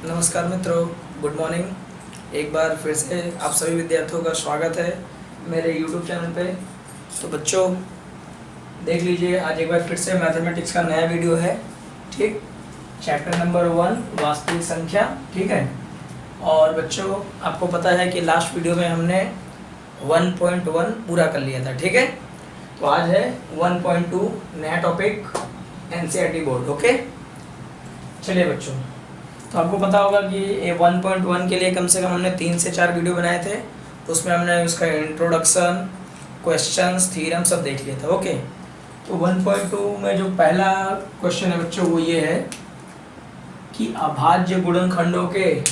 नमस्कार मित्रों, good morning. एक बार फिर से आप सभी विद्यार्थियों का स्वागत है मेरे YouTube चैनल पे। तो बच्चों देख लीजिए, आज एक बार फिर से मैथमेटिक्स का नया वीडियो है। ठीक, चैप्टर नंबर 1 वास्तविक संख्या। ठीक है। और बच्चों आपको पता है कि लास्ट वीडियो में हमने 1.1 पूरा कर लिया था। ठीक है, तो आज है 1.2 नया टॉपिक NCERT बोर्ड। ओके, चलिए बच्चों, तो आपको पता होगा कि 1.1 के लिए कम से कम हमने 3 से 4 वीडियो बनाए थे। तो उसमें हमने उसका इंट्रोडक्शन, क्वेश्चंस, थ्योरम सब देख लिया था। ओके, तो 1.2 में जो पहला क्वेश्चन है बच्चों वो ये है कि अभाज्य गुणनखंडों के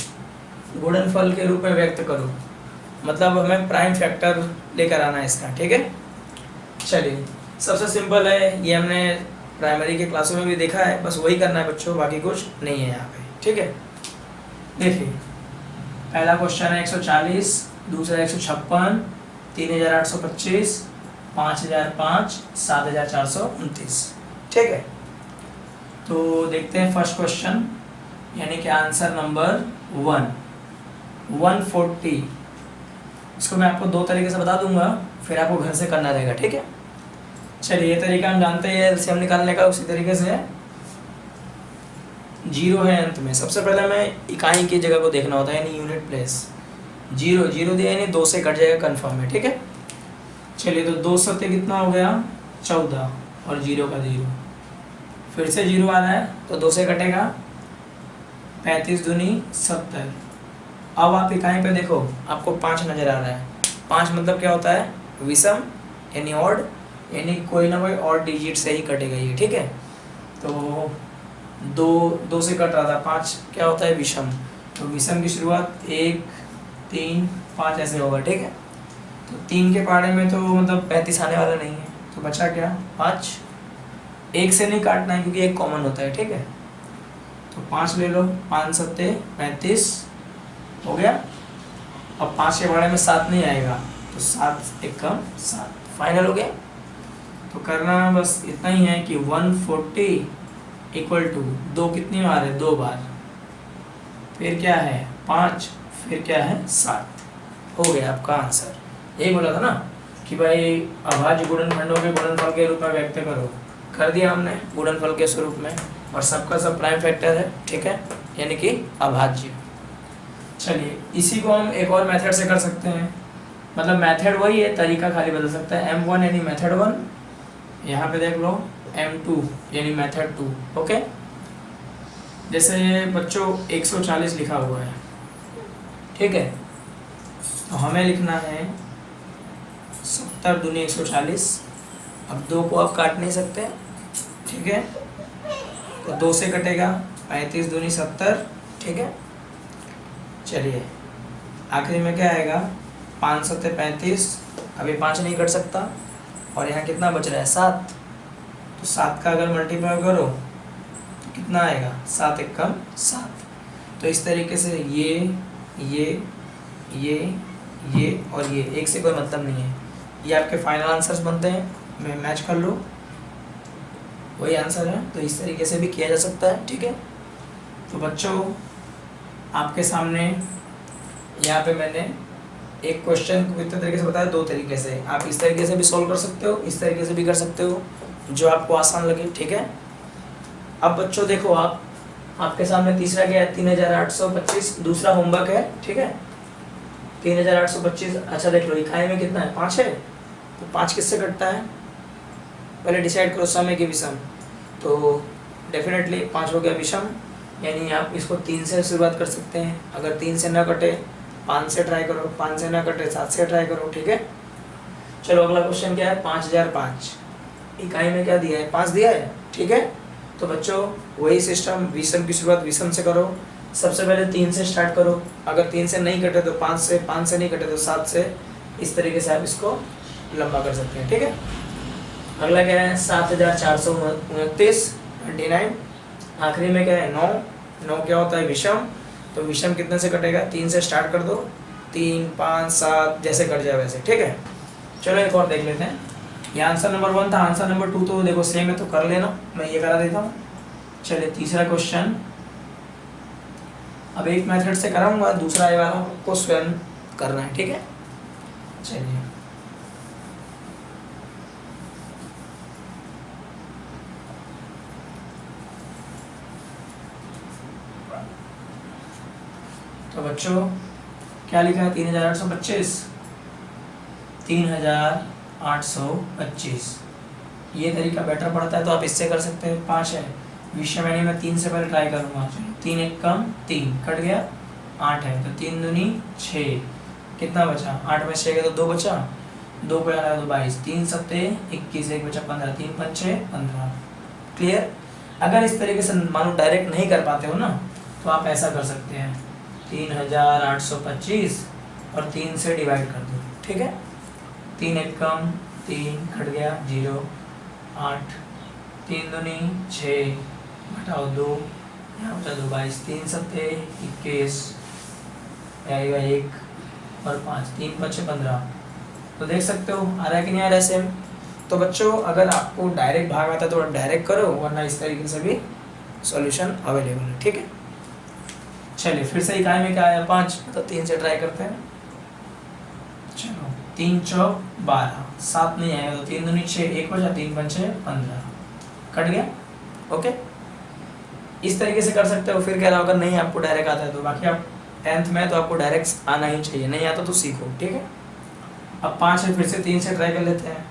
गुणनफल के रूप में व्यक्त करो। मतलब हमें प्राइम फैक्टर लेकर आना है इसका। ठीक है, चलिए सबसे सिंपल है, ये हमने प्राइमरी के क्लासों में भी देखा है, बस वही करना है बच्चों, बाकी कुछ नहीं है यहाँ पे। ठीक है, देखिए पहला क्वेश्चन है 140, दूसरा 156, 3825, 5005, 7429। ठीक है, तो देखते हैं फर्स्ट क्वेश्चन, यानी कि आंसर नंबर 140। इसको मैं आपको 2 तरीके से बता दूंगा, फिर आपको घर से करना रहेगा। ठीक है, चलिए ये तरीका हम जानते हैं एलसीएम निकालने का। उसी तरीके से 0 है अंत में। सबसे पहले हमें इकाई की जगह को देखना होता है, यानी यूनिट प्लेस। 0 0 दिया यानी 2 से कट जाएगा, कंफर्म है। ठीक है, चलिए तो 2 सत्य कितना हो गया 14 और 0 का 0। फिर से 0 आ रहा है तो 2 से कटेगा, 35 दूनी 70। अब आप इकाई पे देखो, आपको 5 नज़र आ रहा है। 5 मतलब क्या होता है, विषम यानी ऑड, यानी कोई ना कोई और डिजिट से ही कटेगा ये। ठीक है, तो 2 से कट रहा था, 5 क्या होता है, विषम। तो विषम की शुरुआत 1 3 5 ऐसे होगा। ठीक है, तो 3 के पाड़े में तो मतलब 35 आने वाला नहीं है, तो बचा क्या 5। 1 से नहीं काटना है क्योंकि 1 कॉमन होता है। ठीक है, तो 5 ले लो, 5 सत्ते 35 हो गया। अब 5 के पाड़े में 7 नहीं आएगा, तो 7 1 कम 7, फाइनल हो गया। तो करना बस इतना ही है कि 140 इक्वल टू 2 कितनी बार है, 2 बार, फिर क्या है 5, फिर क्या है 7। हो गया आपका आंसर। यही बोला था ना कि भाई अभाज्य गुणनखंडों के गुणनफल के रूप में व्यक्त करो। कर दिया हमने गुणनफल के स्वरूप में, और सबका सब प्राइम फैक्टर है। ठीक है, यानी कि अभाज्य। चलिए इसी को हम एक और मेथड से कर सकते हैं। मतलब मेथड वही है, तरीका खाली बदल सकता है। M1 यानी मेथड 1, यहाँ पे देख लो M2 यानी मेथड 2। ओके, जैसे बच्चों 140 लिखा हुआ है। ठीक है, तो हमें लिखना है 70 दूनी 140। अब 2 को आप काट नहीं सकते। ठीक है, तो 2 से कटेगा, 35 दूनी 70। ठीक है, चलिए आखिरी में क्या आएगा, 5 सत्ते 35। अभी 5 नहीं कट सकता, और यहाँ कितना बच रहा है 7। तो 7 का अगर मल्टीप्लाई करो तो कितना आएगा, 7 1 कम 7। तो इस तरीके से ये और ये एक से कोई मतलब नहीं है, ये आपके फाइनल आंसर्स बनते हैं। मैं मैच कर लो, वही आंसर है। तो इस तरीके से भी किया जा सकता है। ठीक है, तो बच्चों आपके सामने यहाँ पे मैंने एक क्वेश्चन को कितने तरीके से बताया, 2 तरीके से। आप इस तरीके से भी सॉल्व कर सकते हो, इस तरीके से भी कर सकते हो, जो आपको आसान लगे। ठीक है, अब बच्चों देखो, आपके सामने तीसरा क्या है, 3825 दूसरा होमवर्क है। ठीक है, 3825। अच्छा देख लो, इकाई में कितना है, 5 है। तो 5 किससे कटता है, पहले डिसाइड करो, सम है कि विषम। तो डेफिनेटली 5 हो गया विषम, यानी आप इसको 3 से शुरुआत कर सकते हैं। अगर 3 से ना कटे 5 से ट्राई करो, 5 से ना कटे 7 से ट्राई करो। ठीक है, चलो अगला क्वेश्चन क्या है, 5005। इकाई में क्या दिया है, 5 दिया है। ठीक है, तो बच्चों वही सिस्टम, विषम की शुरुआत विषम से करो। सबसे पहले 3 से स्टार्ट करो, अगर 3 से नहीं कटे तो 5 से, 5 से नहीं कटे तो 7 से। इस तरीके से आप इसको लंबा कर सकते हैं। ठीक है, अगला क्या है 7429, 29। आखिरी में क्या है 9 क्या होता है, विषम। तो विषम कितने से कटेगा, 3 से स्टार्ट कर दो, 3 5 7 जैसे कट जाए वैसे। ठीक है, चलो एक और देख लेते हैं। ये आंसर नंबर 1 था। आंसर नंबर 2 तो देखो सेम है, तो कर लेना, मैं ये करा देता हूँ। चलिए तीसरा क्वेश्चन, अब एक मेथड से कराऊंगा, दूसरा ये वाला आपको स्वयं करना है, ठीक है। चलिए तो बच्चों क्या लिखा है, 3825, 3825। ये तरीका बेटर पड़ता है तो आप इससे कर सकते हैं। 5 है विषय मैंने, मैं 3 से पहले ट्राई करूँगा। 3 एक कम 3 कट गया, 8 है तो 3 दूनी 6, कितना बचा, 8 में 6 गया तो 2 बचा, 2 को याद आया तो 22, 3 सत्ते 21, 1 बचा 15, 3 पंचे 15। क्लियर। अगर इस तरीके से मान लो डायरेक्ट नहीं कर पाते हो ना, तो आप ऐसा कर सकते हैं, 3825 और 3 से डिवाइड कर दो, ठीक है। 3 एक कम 3 कट गया 0, 8, 3 दूनी 6 घटाओ 2, यहाँ बचा 2, 22, 3 सत्ते 21, आएगा 1 और 5, 3 5 15। तो देख सकते हो आ रहा है कि नहीं आ रहा है सेम। तो बच्चों अगर आपको डायरेक्ट भाग आता है तो डायरेक्ट करो, वरना इस तरीके से भी सॉल्यूशन अवेलेबल है, ठीक है। चलिए फिर से इकाई में क्या आया 5, तो 3 से ट्राई करते हैं। चलो 3 चौक 12, 7 नहीं आएगा तो 3 दूनी 6, 1 बचा, 3 पंचे 15, कट गया। ओके, इस तरीके से कर सकते हो। फिर कह रहा होगा नहीं आपको डायरेक्ट आता है तो, बाकी आप 10th में तो आपको डायरेक्ट आना ही चाहिए, नहीं आता तो सीखो, ठीक है। अब 5 है, फिर से 3 से ट्राई कर लेते हैं।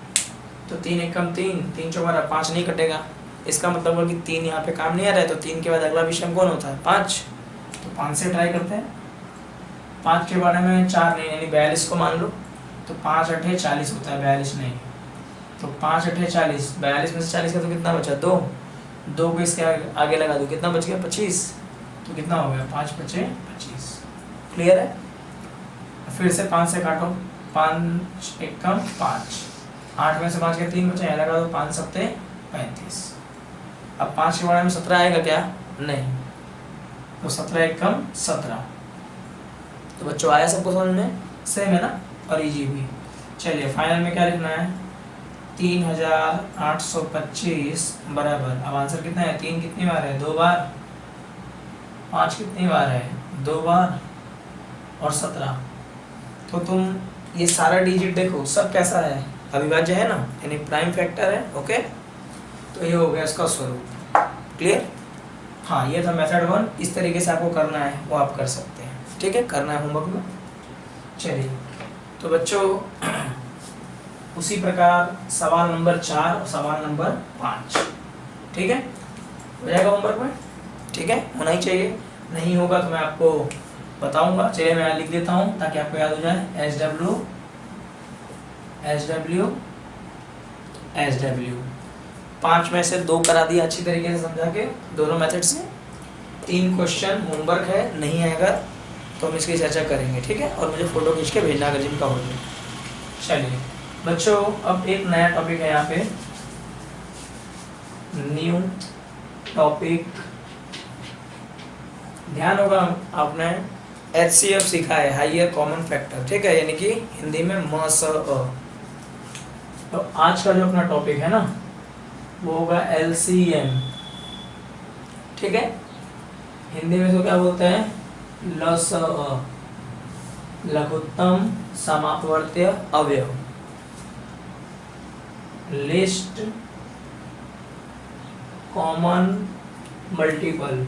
तो 3 एक कम 3, 3 चौक 12, 5 नहीं कटेगा, इसका मतलब है कि 3 यहाँ पे काम नहीं आ रहा है, तो 3 के बाद अगला विषम कौन होता है 5, तो 5 से ट्राई करते हैं। 5 के बारे में 4 नहीं, यानी 42 को मान लो, तो 5 8 40 होता है, 42 नहीं, तो 5 8 40, 42 में से 40 का तो कितना बचा 2, 2 को इसके आगे लगा दो, कितना बच गया 25, तो कितना हो गया 5 5 25। क्लियर है। फिर से 5 से काटो, 5 एक कम 5, 8 में से 5 के 3 बचे, यहाँ लगा दो, 5 सत्ते 35। अब 5 के बारे में 17 आएगा क्या, नहीं, तो 17 एक कम 17। तो बच्चों आया सबको समझ में, सेम है ना, और इजी भी। चलिए फाइनल में क्या लिखना है, 3825 बराबर, अब आंसर कितना है, 3 कितनी बार है 2 बार, 5 कितनी बार है 2 बार, और 17। तो तुम ये सारा डिजिट देखो सब कैसा है, अविभाज्य है ना, यानी प्राइम फैक्टर है। ओके, तो ये हो गया इसका स्वरूप। क्लियर। हाँ ये था मेथड 1, इस तरीके से आपको करना है वो आप कर सकते हैं, ठीक है, करना है होमवर्क में। चलिए तो बच्चों उसी प्रकार सवाल नंबर 4 और सवाल नंबर 5, ठीक है, हो जाएगा होमवर्क में, ठीक है, होना ही चाहिए, नहीं होगा तो मैं आपको बताऊंगा। चलिए मैं लिख देता हूँ ताकि आपको याद हो जाए, SW 5 में से 2 करा दिया अच्छी तरीके से समझा के, दोनों मेथड से। 3 क्वेश्चन होमवर्क है, नहीं आएगा तो हम इसकी चर्चा करेंगे, ठीक है, और मुझे फ़ोटो खींच के भेजना अगर जिनका हो जाए। चलिए बच्चों अब एक नया टॉपिक है यहाँ पे, न्यू टॉपिक। ध्यान होगा आपने HCF सीखा है, हाइयर कॉमन फैक्टर, ठीक है, यानी कि हिंदी में MSE। तो आज का जो अपना टॉपिक है ना वो होगा LCM, ठीक है, हिंदी में तो क्या बोलते हैं LSE, लघुत्तम समापवर्त्य अवयव, लिस्ट कॉमन मल्टीपल,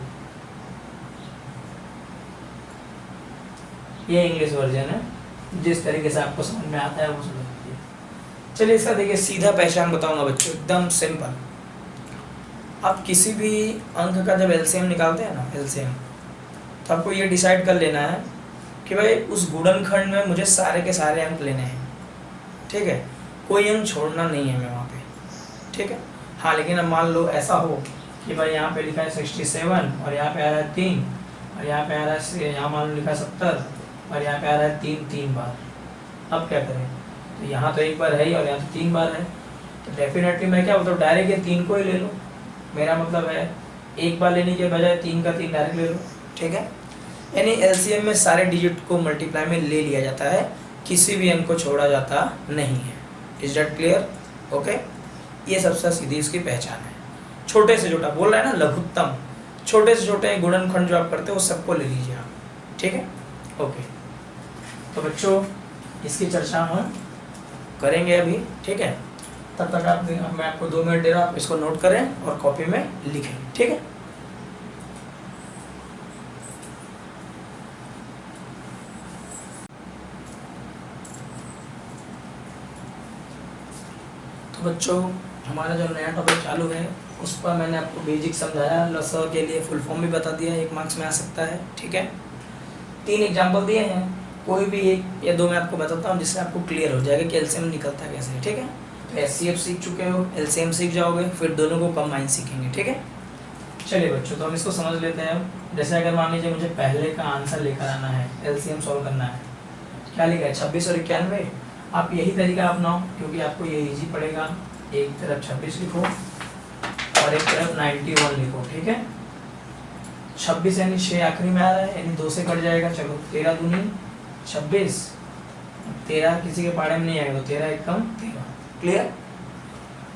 ये इंग्लिश वर्जन है, जिस तरीके से आपको समझ में आता है वो समझ लीजिए। चलिए इसका देखिए सीधा पहचान बताऊंगा बच्चों, एकदम सिंपल। आप किसी भी अंक का जब LCM निकालते हैं ना, LCM, तो आपको ये डिसाइड कर लेना है कि भाई उस गुणनखंड में मुझे सारे के सारे अंक लेने हैं, ठीक है, कोई अंक छोड़ना नहीं है मैं वहाँ पे, ठीक है। हाँ लेकिन अब मान लो ऐसा हो कि भाई यहाँ पे लिखा है 67 और यहाँ पे आ रहा है 3, और यहाँ पे आ रहा है, यहाँ मान लो लिखा है 70 और यहाँ पे आ रहा है 3 बार, अब क्या करें, तो यहाँ तो 1 बार है ही और यहाँ तो 3 बार है, तो डेफिनेटली मैं क्या बोलता हूँ डायरेक्ट ये 3 को ही ले लो, मेरा मतलब है 1 बार लेने के बजाय 3 का 3 डायरेक्ट ले लो, ठीक है। यानी LCM में सारे डिजिट को मल्टीप्लाई में ले लिया जाता है, किसी भी अंक को छोड़ा जाता नहीं है। Is that clear. ओके, ये सबसे सीधी इसकी पहचान है। छोटे से छोटा बोल रहा है ना लघुत्तम, छोटे से छोटे गुणनखंड जो आप करते हो वो सबको ले लीजिए आप, ठीक है। ओके, तो बच्चों इसकी चर्चा हम करेंगे अभी, ठीक है। तब तक आप, मैं आपको 2 मिनट दे रहा हूँ, आप इसको नोट करें और कॉपी में लिखें, ठीक है। तो बच्चों हमारा जो नया टॉपिक चालू है उस पर मैंने आपको बेसिक समझाया, लसा के लिए फुल फॉर्म भी बता दिया, 1 मार्क्स में आ सकता है, ठीक है। 3 एग्जाम्पल दिए हैं, कोई भी 1 या 2 मैं आपको बताता हूँ जिससे आपको क्लियर हो जाएगा कि एलसीएम निकलता है कैसे, ठीक है। तो एचसीएफ सीख चुके हो, एलसीएम सीख जाओगे, फिर दोनों को कंबाइन सीखेंगे, ठीक है। चलिए बच्चों, तो हम इसको समझ लेते हैं। जैसे अगर मान लीजिए मुझे पहले का आंसर लेकर आना है, एलसीएम सॉल्व करना है, क्या लिखा है 26 और 91। आप यही तरीका अपनाओ क्योंकि आपको ये इजी पड़ेगा। एक तरफ 26 लिखो और एक तरफ 91 लिखो, ठीक है। 26 यानी 6 आखिरी में आ रहा है, यानी 2 से कट जाएगा। चलो 13 दूनी 26, 13 किसी के पाड़े में नहीं आएगा तो 13 एक कम 13, क्लियर।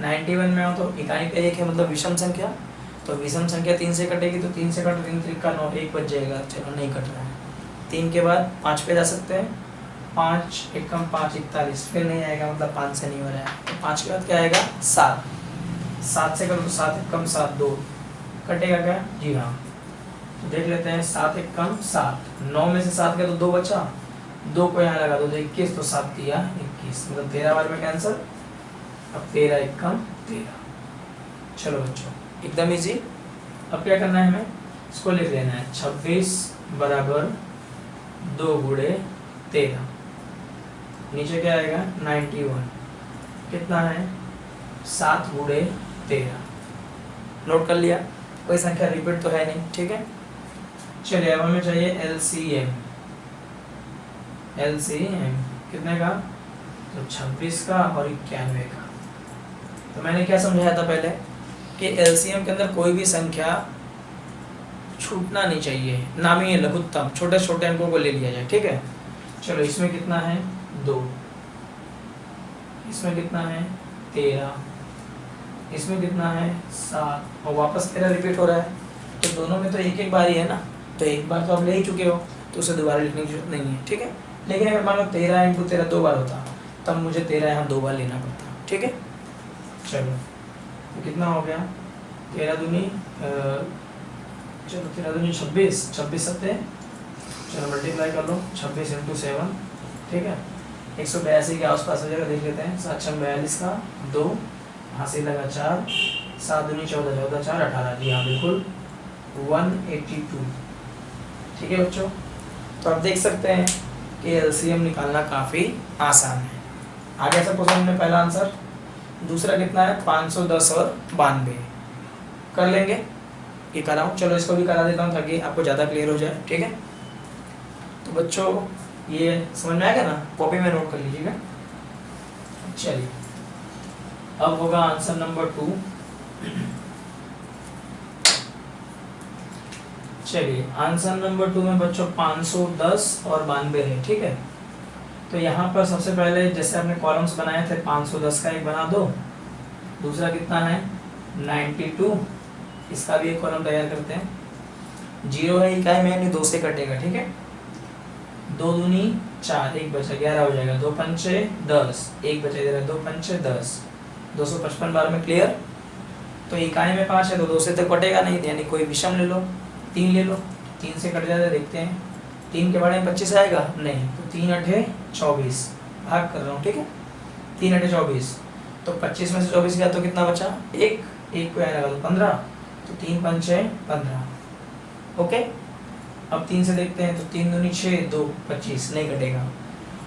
91 में आओ तो इकाई का 1 है, मतलब विषम संख्या, तो विषम संख्या 3 से कटेगी, तो 3 से कट 3 3 का 9, 1 बच जाएगा। चलो नहीं कट रहा है, 3 के बाद 5 पे जा सकते हैं, 5 एक कम 5 41, फिर नहीं आएगा, मतलब 5 से नहीं हो रहा है, तो 5 के बाद क्या आएगा 7, 7 से करो तो 7 एक कम 7 2, कटेगा क्या, जी हाँ। तो देख लेते हैं, 7 एक कम 7, 9 में से 7 गया तो 2 बचा, 2 को यहाँ लगा दो तो 21, तो 7 किया 21, मतलब 13 बार में कैंसर। अब 13 एक कम 13। चलो बच्चों एकदम इजी। अब क्या करना है, हमें इसको लिख लेना है 26 बराबर 2 गुणे 13, नीचे क्या आएगा 91, कितना है 7 गुणे 13। नोट कर लिया, कोई संख्या रिपीट तो है नहीं, ठीक है। चलिए अब हमें चाहिए एलसीएम। एलसीएम कितने का, तो 26 का और 91 का। तो मैंने क्या समझाया था पहले कि एलसीएम के अंदर कोई भी संख्या छूटना नहीं चाहिए, नामी है लघुत्तम, छोटे छोटे अंकों को ले लिया जाए, ठीक है। चलो इसमें कितना है 2, इसमें कितना है 13, इसमें कितना है 7, और वापस 13 रिपीट हो रहा है, तो दोनों में तो एक एक बार ही है ना, तो एक बार तो आप ले ही चुके हो, तो उसे दोबारा लिखने की जरूरत नहीं है, ठीक है। लेकिन अगर मान लो 13 इंटू 13 2 बार होता, तब मुझे 13 यहाँ 2 बार लेना पड़ता, ठीक है। चलो तो कितना हो गया, 13 दूनी चलो 13 दूनी 26, 26 सत्ते, चलो मल्टीप्लाई कर लो 26 इंटू 7, ठीक है। 182 के आसपास हो जाएगा, देख लेते हैं। 7 6 42 का 2, हासिल लगा 4, 7 दूनी 14, 14 4 18, जी हाँ बिल्कुल 182, ठीक है बच्चों। तो आप देख सकते हैं कि एलसीएम निकालना काफ़ी आसान है। आगे से क्वेश्चन में पहला आंसर, दूसरा कितना है 510 और 92 कर लेंगे, ये कराऊँ, चलो इसको भी करा देता हूँ ताकि आपको ज़्यादा क्लियर हो जाए, ठीक है। तो बच्चों ये समझ में आएगा ना, कॉपी में नोट कर लीजिएगा। चलिए अब होगा आंसर नंबर 2। चलिए आंसर नंबर 2 में बच्चों 510 और 92 है, ठीक है। तो यहाँ पर सबसे पहले जैसे आपने कॉलम्स बनाए थे, 510 का एक बना दो, दूसरा कितना है 92, इसका भी एक कॉलम तैयार करते हैं। 0 है इकाई में, यानी 2 से कटेगा, ठीक है। 2 दूनी 4, 1 बचा 11 हो जाएगा, 2 पंचे 10, 1 बचा इधर 2 पंचे 10, 255 बार में, क्लियर। तो इकाई में 5 है तो 2 से तो कटेगा नहीं, यानी कोई विषम ले लो, 3 ले लो, 3 से कट जाता है, देखते हैं 3 के बारे में 25 आएगा नहीं, तो 3 8 24, भाग कर रहा हूँ, ठीक है। 3 8 24, तो 25 में से 24 गया तो कितना बचा 1, 1 को यहाँ लगा दो 15, तो 3 पंचे 15, ओके। अब 3 से देखते हैं, तो 3 दूनी 6, 2 25, नहीं कटेगा,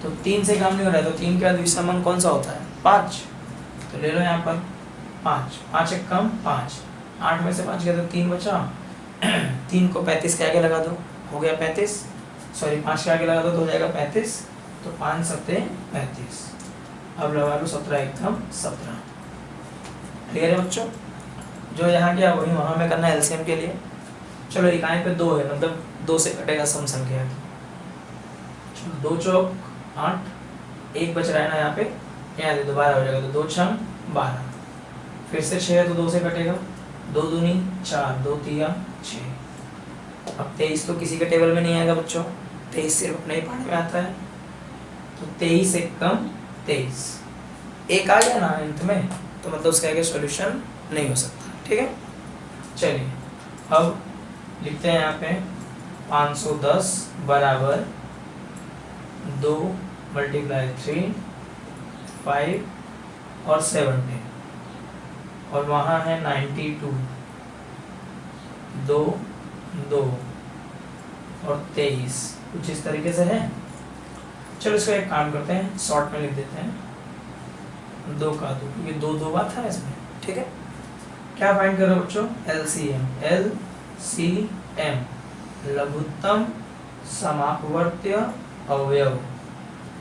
तो 3 से काम नहीं हो रहा है, तो 3 के बाद विषम अंक कौन सा होता है 5, तो ले लो यहाँ पर 5, 5 एक कम 5, 8 में से 5 गया तो 3 बचा, 3 को 35 के आगे लगा दो, हो गया 35, सॉरी 5 के आगे लगा दो तो हो जाएगा 35, तो 5 सत्ते 35, अब लगा लो 17 एक कम 17, क्लियर है बच्चों। जो यहाँ किया वही वहाँ में करना है एलसीएम के लिए। चलो इकाई पे 2 है, मतलब 2 से कटेगा सम संख्या, चलो 2 चौक 8, 1 बच रहा है ना यहाँ पे, यहाँ दे दोबारा हो जाएगा, तो 2 6 12, फिर से 6 है तो 2 से कटेगा, 2 दूनी 4, 2 तिया 6। अब 23 तो किसी के टेबल में नहीं आएगा बच्चों, 23 सिर्फ अपने ही पानी में आता है, तो 23 एक कम 23, एक आ गया ना अंत में, तो मतलब उसका आगे सॉल्यूशन नहीं हो सकता। ठीक है, चलिए अब लिखते हैं यहाँ पे 510 बराबर 2 × 3 5 और 70, और वहाँ है 92 2 2 और 23, कुछ इस तरीके से है। चलो इसको एक काम करते हैं, शॉर्ट में लिख देते हैं 2 का 2, क्योंकि 2 2 बात है इसमें। ठीक है, क्या फाइंड कर रहे हो बच्चों? LCM, LCM लघुत्तम समापवर्त्य अवयव,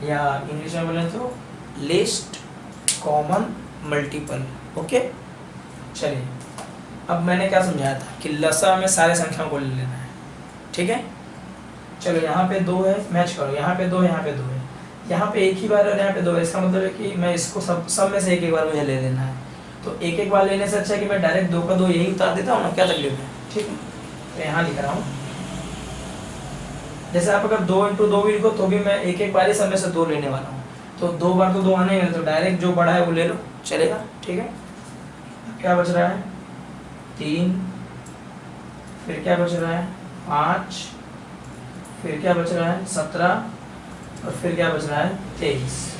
या इंग्लिश में बोले तो लिस्ट कॉमन मल्टीपल। ओके, चलिए अब मैंने क्या समझाया था कि लसा में सारे संख्याओं को ले लेना है। ठीक है, चलो यहाँ पे 2 है, मैच करो, यहाँ पे 2 है, यहाँ पे 2 है, यहाँ पे एक ही बार और यहाँ पे 2 है, इसका मतलब है कि मैं इसको सब में से एक बार मुझे ले लेना है। तो एक बार लेने से अच्छा है कि मैं डायरेक्ट 2 का 2 यही उतार देता हूँ ना, क्या तकलीफ है। ठीक है, तो यहाँ लिख रहा हूँ, जैसे आप अगर 2 × 2 भी लिखो तो भी मैं एक बार ही सब में से 2 लेने वाला हूँ, तो 2 बार तो 2 आने ही, तो डायरेक्ट जो बड़ा है वो ले लो, चलेगा। ठीक है, क्या बच रहा है? 3, फिर क्या बच रहा है? 5, फिर क्या बच रहा है? 17, और फिर क्या बच रहा है? 23।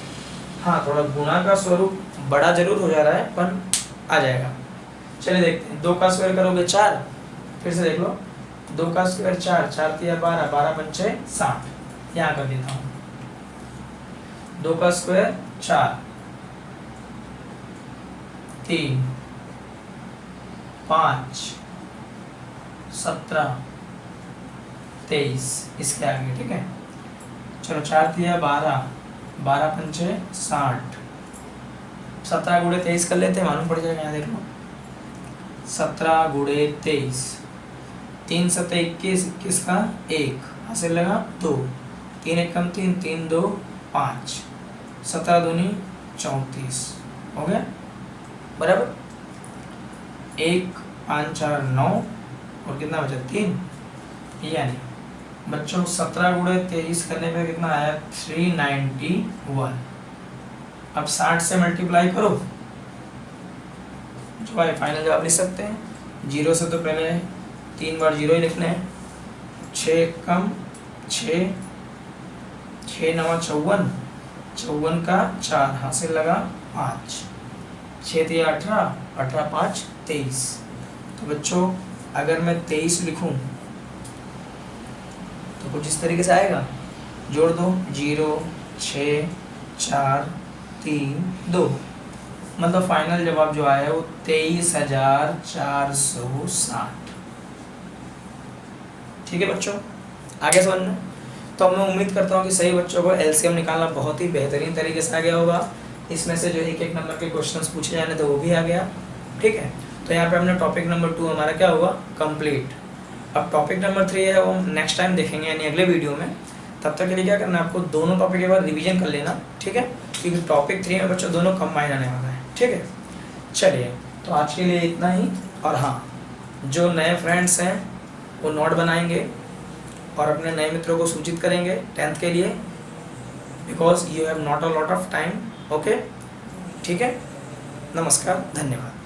हाँ, थोड़ा गुणा का स्वरूप बड़ा जरूर हो जा रहा है, पर आ जाएगा। चलिए देखते हैं, 2 का स्क्वायर करोगे 4, फिर से देख लो, 2 का स्क्वायर 4, 4 तिया 12, 12 पंचे 60, यहाँ कर देता हूँ। 2 का स्क्वायर 4, 3, 5, 17, 23, इसके आगे। ठीक है, चलो 4 तिया 12, 12 पंचे 60, 17 × 23 कर लेते हैं, मालूम पड़ जाएगा। यहाँ देख लो, 17 × 23, 3 7 21, 21 का 1 हासिल लगा 2, 3 1 कम 3, 3 2 5, 17 दूनी 34, हो गया बराबर। 1 5 4 9, और कितना बचा? 3। यानी बच्चों 17 × 23 करने पे कितना आया? 391। अब 60 से मल्टीप्लाई करो, जो भाई फाइनल जवाब लिख सकते हैं। 0 से तो पहले 3 बार 0 ही लिखने हैं। 6 कम 6, 6 9 54, 54 का 4 हासिल लगा 5, 6 3 18, 18 5 23। तो बच्चों अगर मैं 23 लिखूं तो कुछ इस तरीके से आएगा, जोड़ दो, 0 6 4 3 2, मतलब फाइनल जवाब जो आया है वो 23,460। ठीक है बच्चों, आगे समझना। तो मैं उम्मीद करता हूँ कि सही बच्चों को एलसीएम निकालना बहुत ही बेहतरीन तरीके से आ गया होगा। इसमें से जो एक नंबर के क्वेश्चंस पूछे जाने थे वो भी आ गया। ठीक है, तो यहाँ पे हमने टॉपिक नंबर 2 हमारा क्या हुआ? कंप्लीट। अब टॉपिक नंबर 3 है वो हम नेक्स्ट टाइम देखेंगे, यानी अगले वीडियो में। तब तक के लिए क्या करना है, आपको दोनों टॉपिक एक बार रिवीजन कर लेना। ठीक है, क्योंकि टॉपिक 3 में बच्चों दोनों कंबाइन आने वाला है। ठीक है, चलिए तो आज के लिए इतना ही। और हाँ, जो नए फ्रेंड्स हैं वो नोट बनाएंगे और अपने नए मित्रों को सूचित करेंगे 10th के लिए, because you have not a lot of time. Okay, ठीक है, नमस्कार, धन्यवाद।